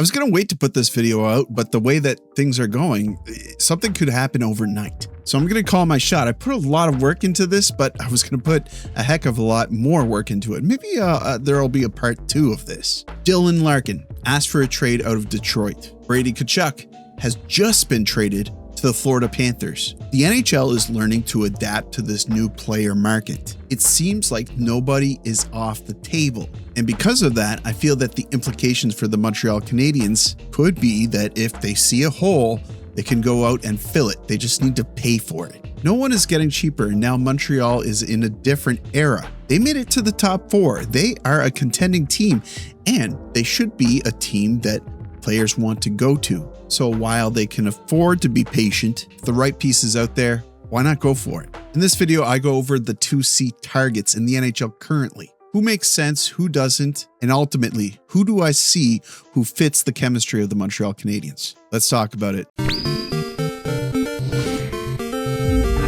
I was going to wait to put this video out, but the way that things are going, something could happen overnight. So I'm going to call my shot. I put a lot of work into this, but I was going to put a heck of a lot more work into it. Maybe there'll be a part 2 of this. Dylan Larkin asked for a trade out of Detroit. Brady Tkachuk has just been traded to the Florida Panthers. The NHL is learning to adapt to this new player market. It seems like nobody is off the table. And because of that, I feel that the implications for the Montreal Canadiens could be that if they see a hole, they can go out and fill it. They just need to pay for it. No one is getting cheaper, and now Montreal is in a different era. They made it to the top 4. They are a contending team, and they should be a team that players want to go to. So while they can afford to be patient, if the right piece is out there, why not go for it? In this video, I go over the 2C targets in the NHL currently. Who makes sense, who doesn't, and ultimately, who do I see who fits the chemistry of the Montreal Canadiens? Let's talk about it.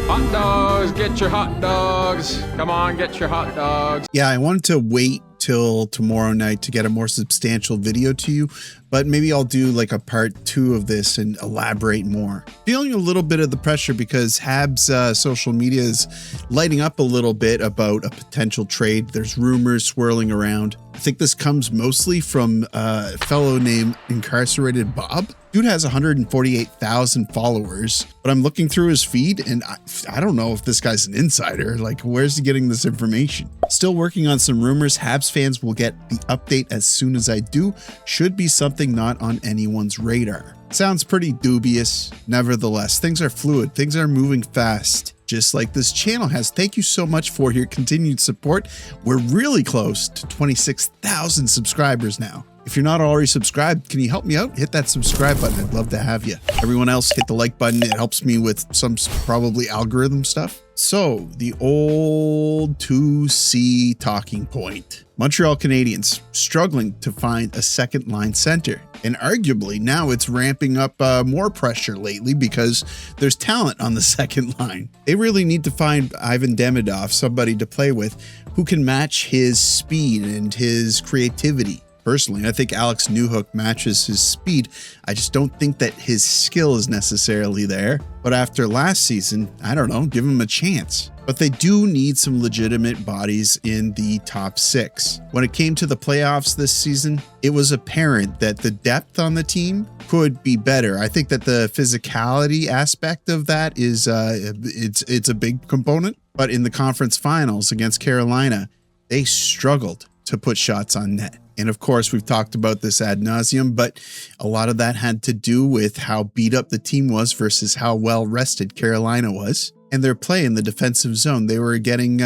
Hot dogs, get your hot dogs. Come on, get your hot dogs. Yeah, I wanted to wait till tomorrow night to get a more substantial video to you, but maybe I'll do like a part 2 of this and elaborate more. Feeling a little bit of the pressure because Habs social media is lighting up a little bit about a potential trade. There's rumors swirling around. I think this comes mostly from a fellow named Incarcerated Bob. Dude has 148,000 followers, but I'm looking through his feed and I don't know if this guy's an insider. Like, where's he getting this information? Still working on some rumors. Habs fans will get the update as soon as I do. Should be something not on anyone's radar. Sounds pretty dubious. Nevertheless, things are fluid. Things are moving fast, just like this channel has. Thank you so much for your continued support. We're really close to 26,000 subscribers now. If you're not already subscribed, can you help me out? Hit that subscribe button. I'd love to have you. Everyone else, hit the like button. It helps me with some probably algorithm stuff. So the old 2C talking point. Montreal Canadiens struggling to find a second line center. And arguably now it's ramping up more pressure lately because there's talent on the second line. They really need to find Ivan Demidov, somebody to play with who can match his speed and his creativity. Personally, I think Alex Newhook matches his speed. I just don't think that his skill is necessarily there. But after last season, I don't know, give him a chance. But they do need some legitimate bodies in the top 6. When it came to the playoffs this season, it was apparent that the depth on the team could be better. I think that the physicality aspect of that is it's a big component. But in the conference finals against Carolina, they struggled to put shots on net. And of course, we've talked about this ad nauseum, but a lot of that had to do with how beat up the team was versus how well rested Carolina was. And their play in the defensive zone, they were getting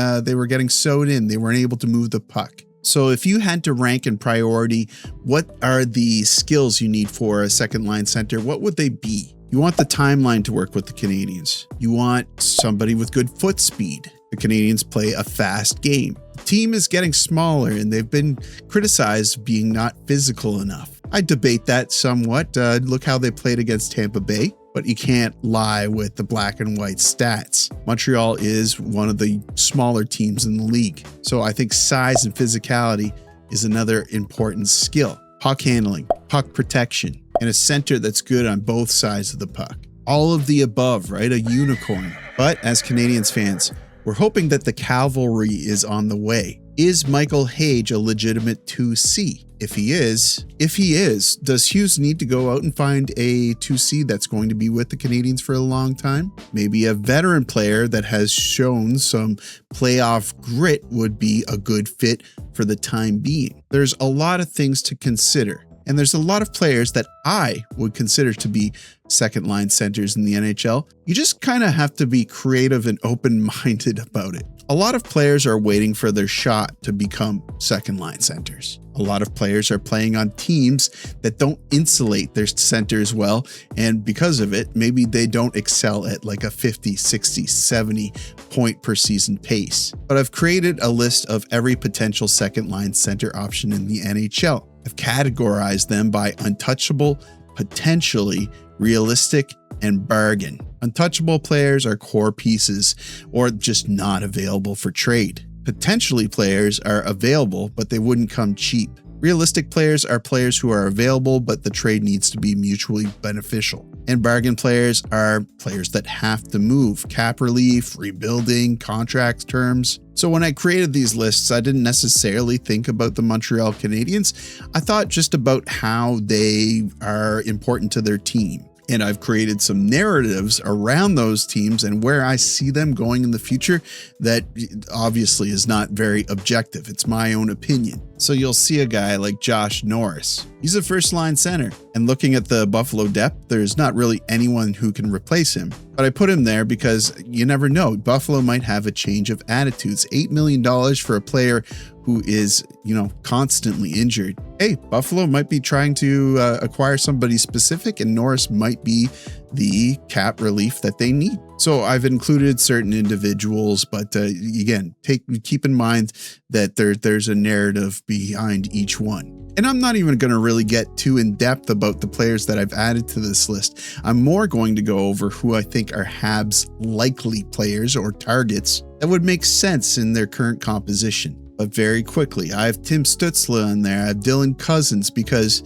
sewed in. They weren't able to move the puck. So if you had to rank in priority, what are the skills you need for a second line center? What would they be? You want the timeline to work with the Canadiens. You want somebody with good foot speed. The Canadiens play a fast game. The team is getting smaller and they've been criticized being not physical enough. I debate that somewhat. Look how they played against Tampa Bay, but you can't lie with the black and white stats. Montreal is one of the smaller teams in the league. So I think size and physicality is another important skill. Puck handling, puck protection, and a center that's good on both sides of the puck. All of the above, right? A unicorn. But as Canadiens fans, we're hoping that the cavalry is on the way. Is Michael Hage a legitimate 2C? If he is, does Hughes need to go out and find a 2C that's going to be with the Canadiens for a long time? Maybe a veteran player that has shown some playoff grit would be a good fit for the time being. There's a lot of things to consider. And there's a lot of players that I would consider to be second line centers in the NHL. You just kind of have to be creative and open-minded about it. A lot of players are waiting for their shot to become second line centers. A lot of players are playing on teams that don't insulate their centers well. And because of it, maybe they don't excel at like a 50, 60, 70 point per season pace. But I've created a list of every potential second line center option in the NHL. I've categorized them by untouchable, potentially, realistic, and bargain. Untouchable players are core pieces or just not available for trade. Potentially players are available, but they wouldn't come cheap. Realistic players are players who are available, but the trade needs to be mutually beneficial. And bargain players are players that have to move, cap relief, rebuilding, contract terms. So when I created these lists, I didn't necessarily think about the Montreal Canadiens. I thought just about how they are important to their team. And I've created some narratives around those teams and where I see them going in the future that obviously is not very objective. It's my own opinion. So you'll see a guy like Josh Norris. He's a first-line center. And looking at the Buffalo depth, there's not really anyone who can replace him. But I put him there because you never know. Buffalo might have a change of attitudes. $8 million for a player who is, constantly injured. Hey, Buffalo might be trying to acquire somebody specific, and Norris might be the cap relief that they need. So I've included certain individuals, but again, keep in mind that there's a narrative behind each one. And I'm not even going to really get too in depth about the players that I've added to this list. I'm more going to go over who I think are Habs likely players or targets that would make sense in their current composition. But very quickly, I have Tim Stützle in there. I have Dylan Cousins because,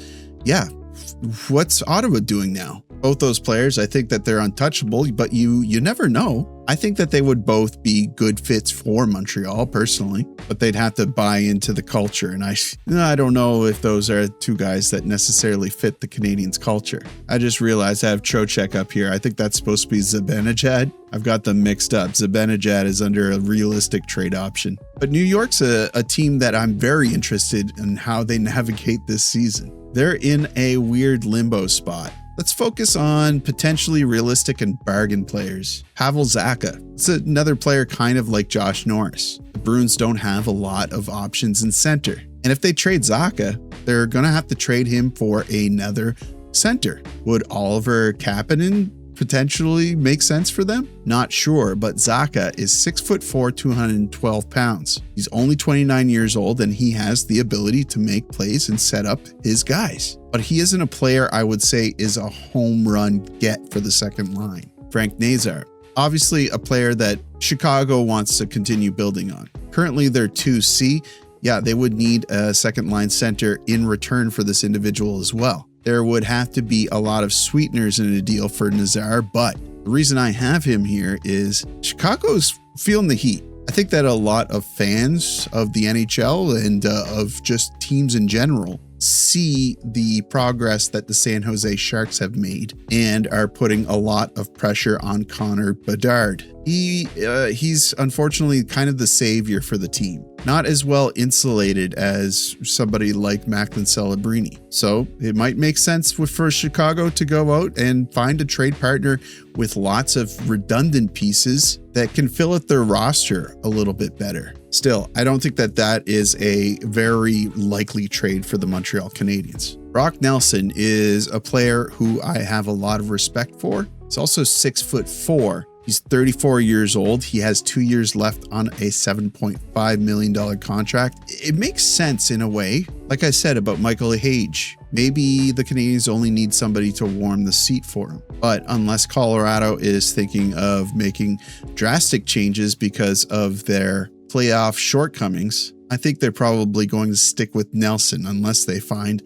what's Ottawa doing now? Both those players, I think that they're untouchable, but you never know. I think that they would both be good fits for Montreal personally, but they'd have to buy into the culture. And I don't know if those are two guys that necessarily fit the Canadiens culture. I just realized I have Trocheck up here. I think that's supposed to be Zibanejad. I've got them mixed up. Zibanejad is under a realistic trade option. But New York's a team that I'm very interested in how they navigate this season. They're in a weird limbo spot. Let's focus on potentially realistic and bargain players. Pavel Zacha. It's another player kind of like Josh Norris. The Bruins don't have a lot of options in center. And if they trade Zacha, they're going to have to trade him for another center. Would Oliver Kapanen potentially make sense for them? Not sure, but Zacha is 6'4", 212 pounds. He's only 29 years old and he has the ability to make plays and set up his guys. But he isn't a player I would say is a home run get for the second line. Frank Nazar, obviously a player that Chicago wants to continue building on. Currently they're 2C. Yeah, they would need a second line center in return for this individual as well. There would have to be a lot of sweeteners in a deal for Nazar, but the reason I have him here is Chicago's feeling the heat. I think that a lot of fans of the NHL and of just teams in general see the progress that the San Jose Sharks have made and are putting a lot of pressure on Connor Bedard. He's unfortunately kind of the savior for the team. Not as well insulated as somebody like Macklin Celebrini. So it might make sense for Chicago to go out and find a trade partner with lots of redundant pieces that can fill out their roster a little bit better. Still, I don't think that is a very likely trade for the Montreal Canadiens. Brock Nelson is a player who I have a lot of respect for. He's also 6'4". He's 34 years old. He has 2 years left on a $7.5 million contract. It makes sense in a way. Like I said about Michael Hage, maybe the Canadiens only need somebody to warm the seat for him. But unless Colorado is thinking of making drastic changes because of their playoff shortcomings, I think they're probably going to stick with Nelson unless they find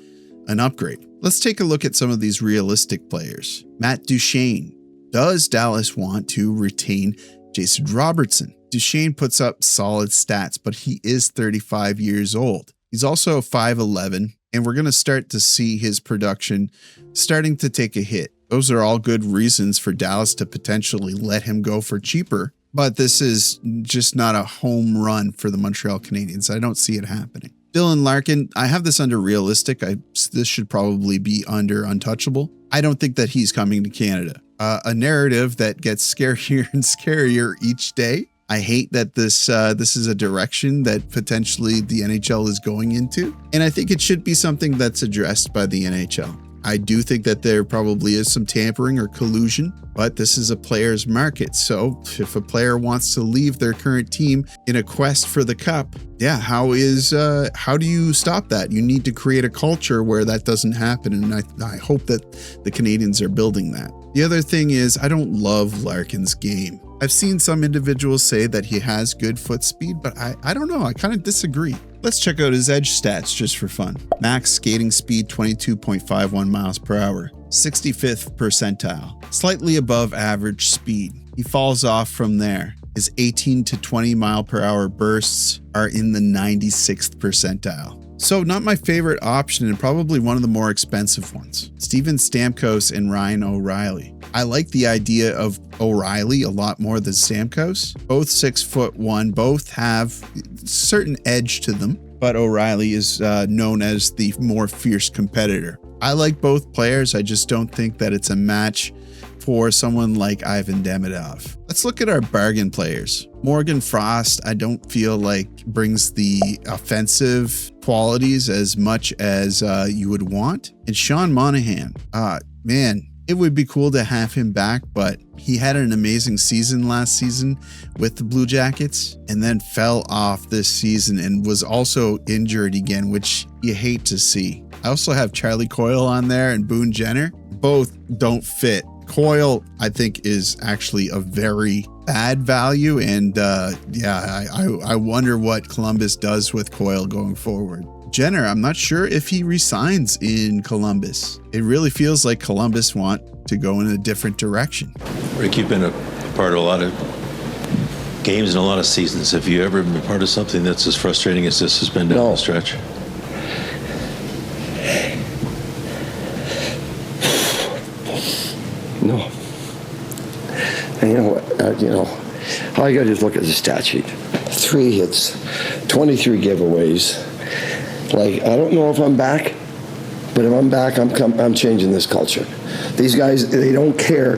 an upgrade. Let's take a look at some of these realistic players. Matt Duchene. Does Dallas want to retain Jason Robertson? Duchene puts up solid stats, but he is 35 years old. He's also 5'11", and we're going to start to see his production starting to take a hit. Those are all good reasons for Dallas to potentially let him go for cheaper, but this is just not a home run for the Montreal Canadiens. I don't see it happening. Dylan Larkin, I have this under realistic. This should probably be under untouchable. I don't think that he's coming to Canada. A narrative that gets scarier and scarier each day. I hate that this is a direction that potentially the NHL is going into, and I think it should be something that's addressed by the NHL. I do think that there probably is some tampering or collusion, but this is a player's market. So if a player wants to leave their current team in a quest for the cup, how do you stop that? You need to create a culture where that doesn't happen. And I hope that the Canadiens are building that. The other thing is, I don't love Larkin's game. I've seen some individuals say that he has good foot speed, but I don't know. I kind of disagree. Let's check out his edge stats just for fun. Max skating speed 22.51 miles per hour, 65th percentile, slightly above average speed. He falls off from there. His 18 to 20 mile per hour bursts are in the 96th percentile. So not my favorite option and probably one of the more expensive ones. Steven Stamkos and Ryan O'Reilly. I like the idea of O'Reilly a lot more than Stamkos. Both 6'1", both have certain edge to them, but O'Reilly is known as the more fierce competitor. I like both players. I just don't think that it's a match for someone like Ivan Demidov. Let's look at our bargain players. Morgan Frost, I don't feel like brings the offensive qualities as much as you would want. And Sean Monahan, man, it would be cool to have him back, but he had an amazing season last season with the Blue Jackets and then fell off this season and was also injured again, which you hate to see. I also have Charlie Coyle on there and Boone Jenner. Both don't fit. Coyle, I think, is actually a very bad value. And I wonder what Columbus does with Coyle going forward. Jenner, I'm not sure if he resigns in Columbus. It really feels like Columbus want to go in a different direction. Rick, you've been a part of a lot of games and a lot of seasons. Have you ever been part of something that's as frustrating as this has been down the stretch? No. And you know what? All you got to do is look at the stat sheet. 3 hits, 23 giveaways. Like, I don't know if I'm back, but if I'm back, I'm changing this culture. These guys, they don't care.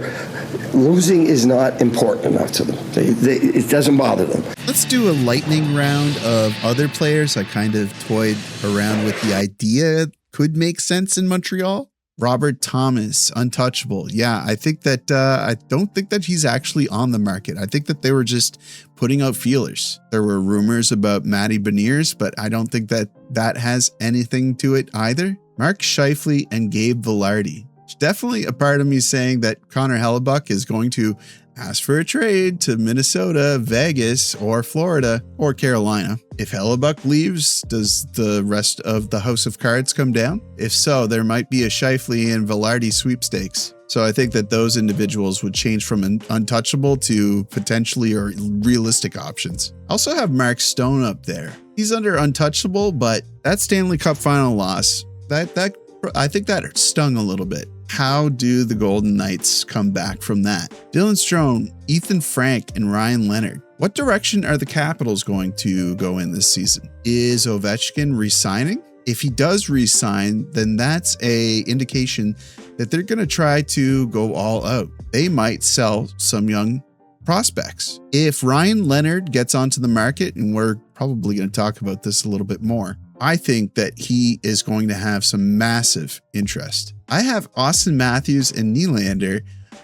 Losing is not important enough to them. It doesn't bother them. Let's do a lightning round of other players I kind of toyed around with the idea could make sense in Montreal. Robert Thomas, untouchable. Yeah, I think that I don't think that he's actually on the market. I think that they were just putting out feelers. There were rumors about Matty Beniers, but I don't think that that has anything to it either. Mark Scheifele and Gabe Vilardi. Definitely a part of me saying that Connor Hellebuck is going to ask for a trade to Minnesota, Vegas, or Florida, or Carolina. If Hellebuck leaves, does the rest of the House of Cards come down? If so, there might be a Scheifele and Vilardi sweepstakes. So I think that those individuals would change from an untouchable to potentially or realistic options. I also have Mark Stone up there. He's under untouchable, but that Stanley Cup final loss, I think that stung a little bit. How do the Golden Knights come back from that? Dylan Strome, Ethan Frank, and Ryan Leonard. What direction are the Capitals going to go in this season? Is Ovechkin resigning? If he does resign, then that's an indication that they're going to try to go all out. They might sell some young prospects. If Ryan Leonard gets onto the market, and we're probably going to talk about this a little bit more, I think that he is going to have some massive interest. I have Austin Matthews and Nylander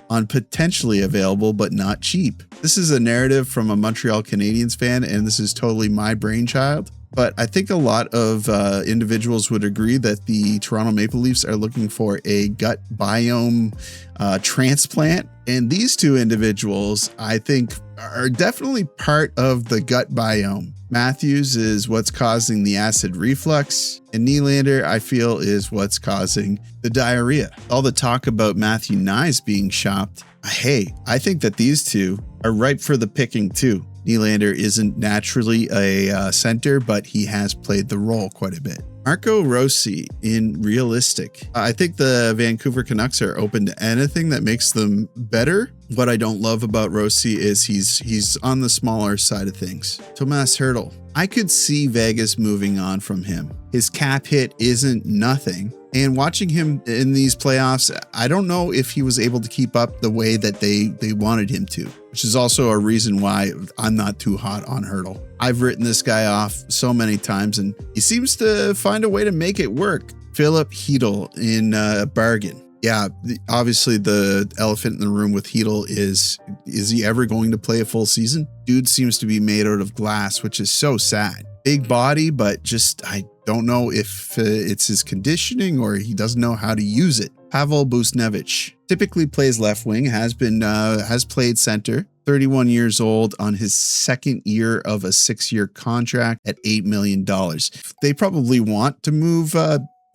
on potentially available but not cheap. This is a narrative from a Montreal Canadiens fan, and this is totally my brainchild. But I think a lot of individuals would agree that the Toronto Maple Leafs are looking for a gut biome transplant. And these two individuals, I think, are definitely part of the gut biome. Matthews is what's causing the acid reflux, and Nylander, I feel, is what's causing the diarrhea. All the talk about Matthew Nyes being shopped, hey, I think that these two are ripe for the picking too. Nylander isn't naturally a center, but he has played the role quite a bit. Marco Rossi in realistic. I think the Vancouver Canucks are open to anything that makes them better. What I don't love about Rossi is he's on the smaller side of things. Tomas Hertl. I could see Vegas moving on from him. His cap hit isn't nothing. And watching him in these playoffs, I don't know if he was able to keep up the way that they wanted him to, which is also a reason why I'm not too hot on Hertl. I've written this guy off so many times, and he seems to find a way to make it work. Philip Hedl in bargain. Yeah, obviously the elephant in the room with Hedl is he ever going to play a full season? Dude seems to be made out of glass, which is so sad. Big body, but just I don't know if it's his conditioning or he doesn't know how to use it. Pavel Buchnevich. Typically plays left wing, has played center. 31 years old on his second year of a 6-year contract at $8 million. They probably want to move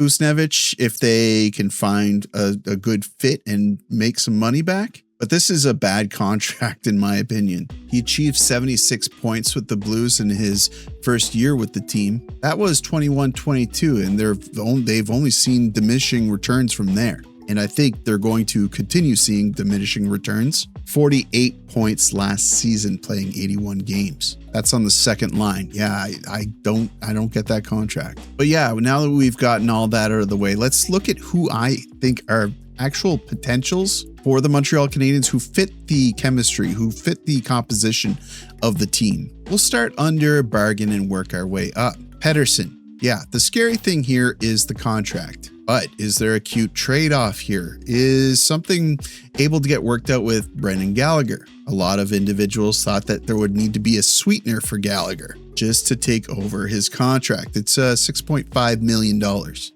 Buchnevich if they can find a good fit and make some money back. But this is a bad contract in my opinion. He achieved 76 points with the Blues in his first year with the team. That was 21-22, and they've only seen diminishing returns from there. And I think they're going to continue seeing diminishing returns. 48 points last season playing 81 games. That's on the second line. Yeah, I don't get that contract. But yeah, now that we've gotten all that out of the way, let's look at who I think are actual potentials for the Montreal Canadiens who fit the chemistry, who fit the composition of the team. We'll start under bargain and work our way up. Pettersson. Yeah, the scary thing here is the contract. But is there a cute trade-off here? Is something able to get worked out with Brendan Gallagher? A lot of individuals thought that there would need to be a sweetener for Gallagher just to take over his contract. It's $6.5 million.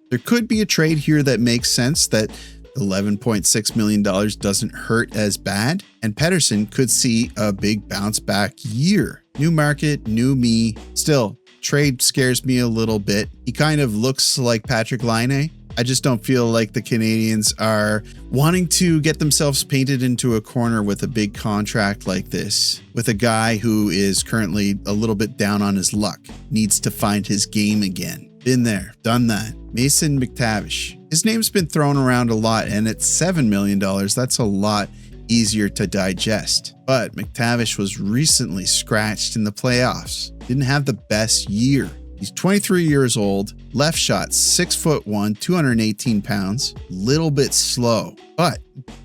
There could be a trade here that makes sense, that $11.6 million doesn't hurt as bad, and Pettersson could see a big bounce back year. New market, new me. Still, trade scares me a little bit. He kind of looks like Patrick Laine. I just don't feel like the Canadiens are wanting to get themselves painted into a corner with a big contract like this, with a guy who is currently a little bit down on his luck, needs to find his game again. Been there, done that. Mason McTavish. His name's been thrown around a lot, and at $7 million, that's a lot easier to digest. But McTavish was recently scratched in the playoffs. Didn't have the best year. He's 23 years old, left shot, 6'1", 218 pounds, little bit slow. But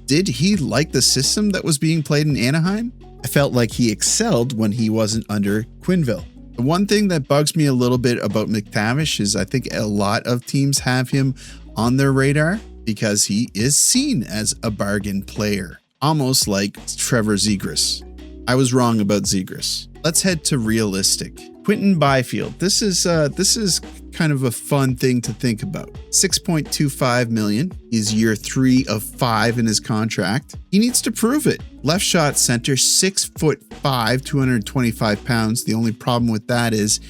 did he like the system that was being played in Anaheim? I felt like he excelled when he wasn't under Quenneville. The one thing that bugs me a little bit about McTavish is I think a lot of teams have him on their radar because he is seen as a bargain player, almost like Trevor Zegras. I was wrong about Zegras. Let's head to realistic. Quinton Byfield. This is kind of a fun thing to think about. $6.25 million. He's year 3 of 5 in his contract. He needs to prove it. Left shot center, 6'5", 225 pounds. The only problem with that is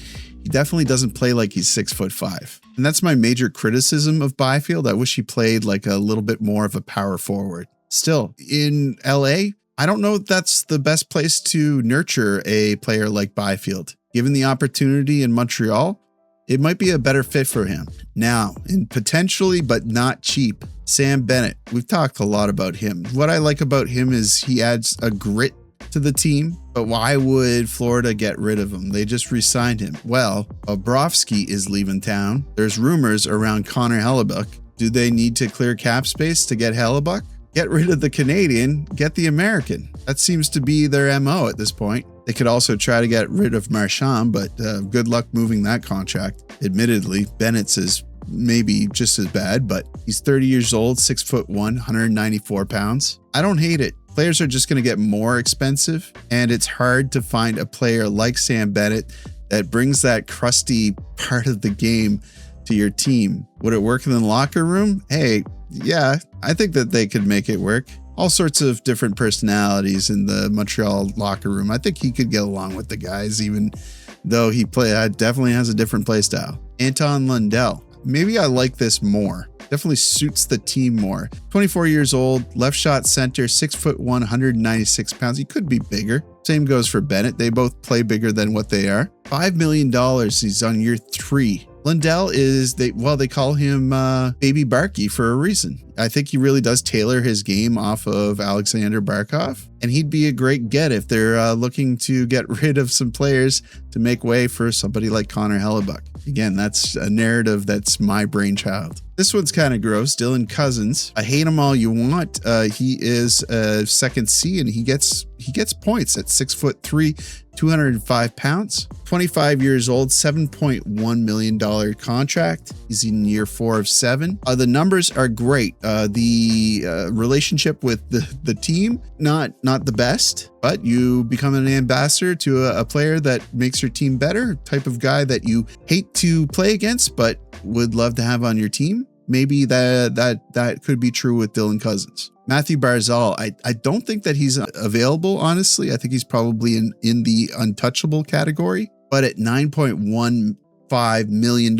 he definitely doesn't play like he's 6'5". And that's my major criticism of Byfield. I wish he played like a little bit more of a power forward. Still, in LA, I don't know if that's the best place to nurture a player like Byfield. Given the opportunity in Montreal, it might be a better fit for him. Now, and potentially, but not cheap, Sam Bennett. We've talked a lot about him. What I like about him is he adds a grit to the team, but why would Florida get rid of him? They just re-signed him. Well, Bobrovsky is leaving town. There's rumors around Connor Hellebuck. Do they need to clear cap space to get Hellebuck? Get rid of the Canadian, get the American. That seems to be their MO at this point. They could also try to get rid of Marchand, but good luck moving that contract. Admittedly, Bennett's is maybe just as bad, but he's 30 years old, 6'1", 194 pounds. I don't hate it. Players are just going to get more expensive, and it's hard to find a player like Sam Bennett that brings that crusty part of the game to your team. Would it work in the locker room? Hey, yeah, I think that they could make it work. All sorts of different personalities in the Montreal locker room. I think he could get along with the guys, even though he definitely has a different play style. Anton Lundell. Maybe I like this more. Definitely suits the team more. 24 years old, left shot center, 6'1", 196 pounds. He could be bigger. Same goes for Bennett. They both play bigger than what they are. $5 million. He's on year 3. Lundell is, they call him Baby Barkey for a reason. I think he really does tailor his game off of Alexander Barkov, and he'd be a great get if they're looking to get rid of some players to make way for somebody like Connor Hellebuck. Again, that's a narrative that's my brainchild. This one's kind of gross. Dylan Cousins. I hate him all you want. He is a second C, and he gets points at 6'3", 205 pounds. 25 years old, $7.1 million contract. He's in year 4 of 7. The numbers are great. The relationship with the team, not the best, but you become an ambassador to a player that makes your team better, type of guy that you hate to play against, but would love to have on your team. maybe that could be true with Dylan Cousins. Matthew Barzal, I don't think that he's available, honestly. I think he's probably in the untouchable category, but at $9.15 million,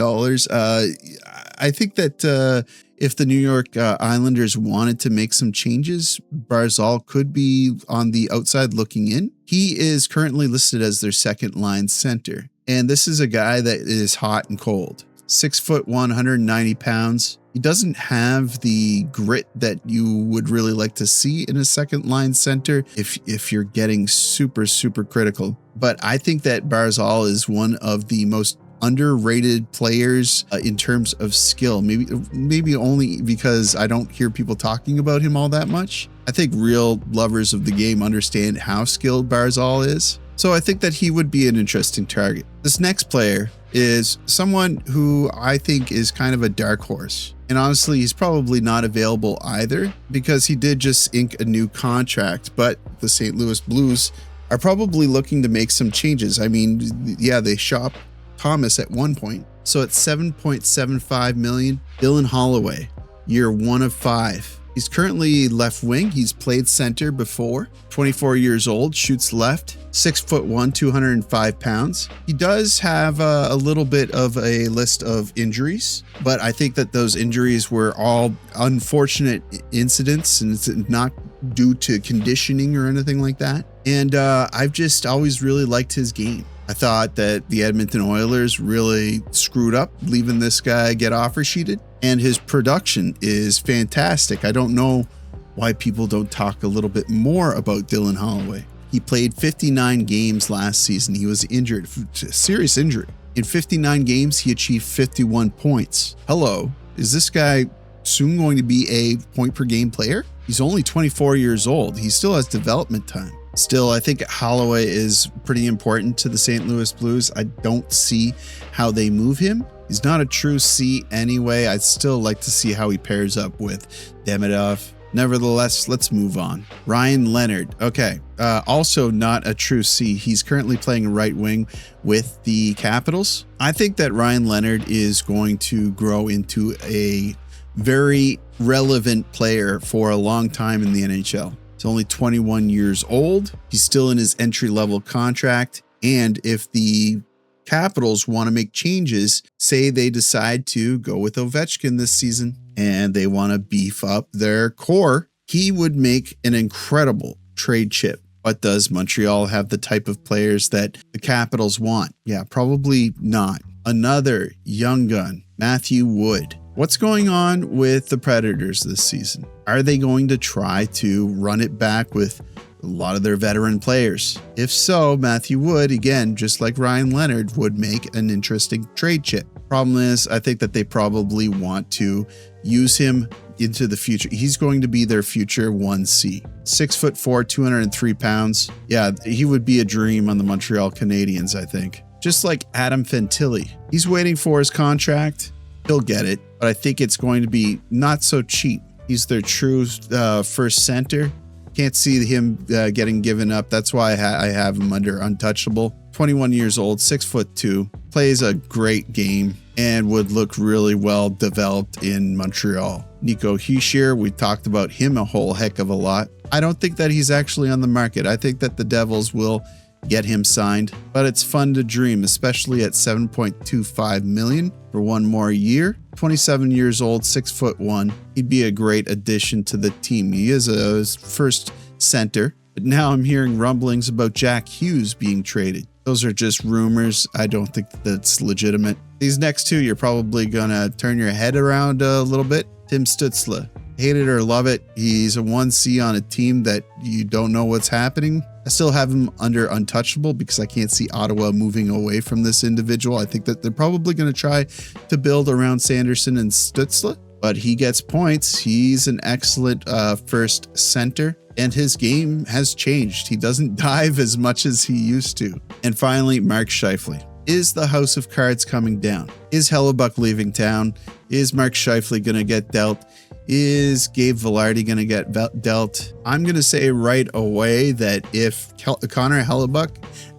I think that if the New York Islanders wanted to make some changes, Barzal could be on the outside looking in. He is currently listed as their second line center. And this is a guy that is hot and cold. 6'1", 190 pounds. He doesn't have the grit that you would really like to see in a second line center if you're getting super, super critical. But I think that Barzal is one of the most underrated players in terms of skill. Maybe only because I don't hear people talking about him all that much. I think real lovers of the game understand how skilled Barzal is. So I think that he would be an interesting target. This next player is someone who I think is kind of a dark horse. And honestly, he's probably not available either because he did just ink a new contract, but the St. Louis Blues are probably looking to make some changes. I mean, yeah, they shopped Thomas at one point. So at $7.75 million, Dylan Holloway, year 1 of 5. He's currently left wing. He's played center before. 24 years old, shoots left, 6'1", 205 pounds. He does have a little bit of a list of injuries, but I think that those injuries were all unfortunate incidents and it's not due to conditioning or anything like that. And I've just always really liked his game. I thought that the Edmonton Oilers really screwed up leaving this guy get offer sheeted, and his production is fantastic. I don't know why people don't talk a little bit more about Dylan Holloway. He played 59 games last season. He was injured, serious injury. In 59 games, he achieved 51 points. Hello, is this guy soon going to be a point per game player? He's only 24 years old. He still has development time. Still, I think Holloway is pretty important to the St. Louis Blues. I don't see how they move him. He's not a true C anyway. I'd still like to see how he pairs up with Demidov. Nevertheless, let's move on. Ryan Leonard. Okay. Also not a true C. He's currently playing right wing with the Capitals. I think that Ryan Leonard is going to grow into a very relevant player for a long time in the NHL. He's only 21 years old. He's still in his entry-level contract. And if the Capitals want to make changes, say they decide to go with Ovechkin this season and they want to beef up their core, he would make an incredible trade chip. But does Montreal have the type of players that the Capitals want? Yeah, probably not. Another young gun, Matthew Wood. What's going on with the Predators this season? Are they going to try to run it back with a lot of their veteran players? If so, Matthew Wood, again, just like Ryan Leonard, would make an interesting trade chip. Problem is, I think that they probably want to use him into the future. He's going to be their future 1C. 6'4", 203 pounds. Yeah, he would be a dream on the Montreal Canadiens, I think. Just like Adam Fantilli. He's waiting for his contract. He'll get it, but I think it's going to be not so cheap. He's their true first center. Can't see him getting given up. That's why I have him under untouchable. 21 years old, 6'2", plays a great game and would look really well developed in Montreal. Nico Hischier, we talked about him a whole heck of a lot. I don't think that he's actually on the market. I think that the Devils will get him signed, but it's fun to dream, especially at $7.25 million for one more year. 27 years old, 6'1". He'd be a great addition to the team. He is a first center, but now I'm hearing rumblings about Jack Hughes being traded. Those are just rumors. I don't think that's legitimate. These next two, you're probably gonna turn your head around a little bit. Tim Stützle. Hate it or love it, he's a 1C on a team that you don't know what's happening. I still have him under untouchable because I can't see Ottawa moving away from this individual. I think that they're probably going to try to build around Sanderson and Stützle, but he gets points. He's an excellent first center, and his game has changed. He doesn't dive as much as he used to. And finally, Mark Scheifele. Is the House of Cards coming down? Is Hellebuck leaving town? Is Mark Scheifele going to get dealt? Is Gabe Vilardi going to get dealt? I'm going to say right away that if Connor Hellebuck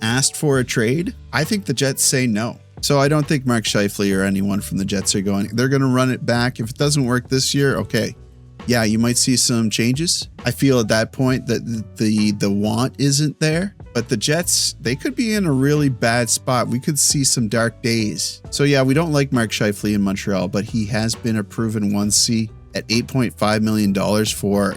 asked for a trade, I think the Jets say no. So I don't think Mark Scheifele or anyone from the Jets are going. They're going to run it back. If it doesn't work this year, okay. Yeah, you might see some changes. I feel at that point that the want isn't there. But the Jets, they could be in a really bad spot. We could see some dark days. So yeah, we don't like Mark Scheifele in Montreal, but he has been a proven 1C at $8.5 million for,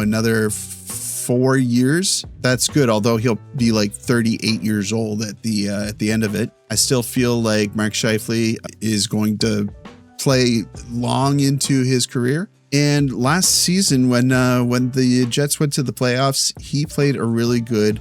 another 4 years. That's good, although he'll be like 38 years old at the end of it. I still feel like Mark Scheifele is going to play long into his career. And last season, when the Jets went to the playoffs, he played a really good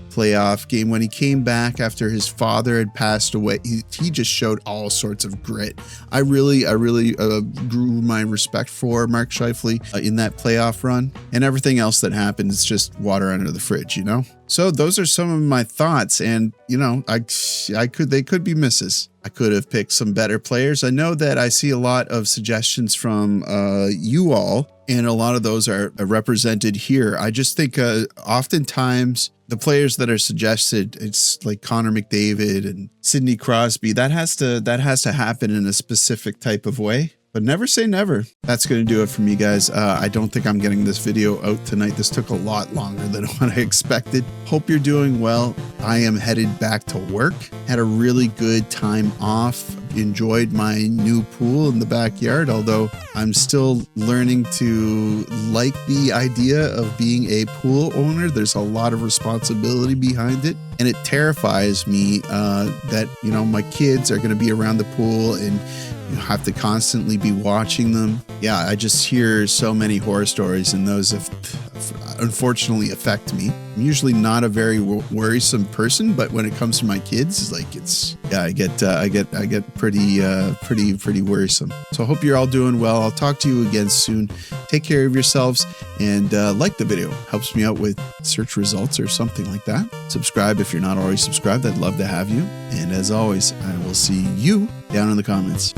playoff game. When he came back after his father had passed away, he just showed all sorts of grit. I really grew my respect for Mark Scheifele in that playoff run, and everything else that happened is just water under the fridge, So those are some of my thoughts, and they could be misses. I could have picked some better players. I know that I see a lot of suggestions from you all, and a lot of those are represented here. I just think oftentimes the players that are suggested, it's like Connor McDavid and Sidney Crosby. That has to happen in a specific type of way. But never say never. That's going to do it for me, guys. I don't think I'm getting this video out tonight. This took a lot longer than what I expected. Hope you're doing well. I am headed back to work. Had a really good time off. Enjoyed my new pool in the backyard, although I'm still learning to like the idea of being a pool owner. There's a lot of responsibility behind it, and it terrifies me that, my kids are going to be around the pool and you have to constantly be watching them. Yeah, I just hear so many horror stories, and those unfortunately affect me. I'm usually not a very worrisome person, but when it comes to my kids, I get pretty worrisome. So I hope you're all doing well. I'll talk to you again soon. Take care of yourselves, and like the video. Helps me out with search results or something like that. Subscribe if you're not already subscribed. I'd love to have you. And as always, I will see you down in the comments.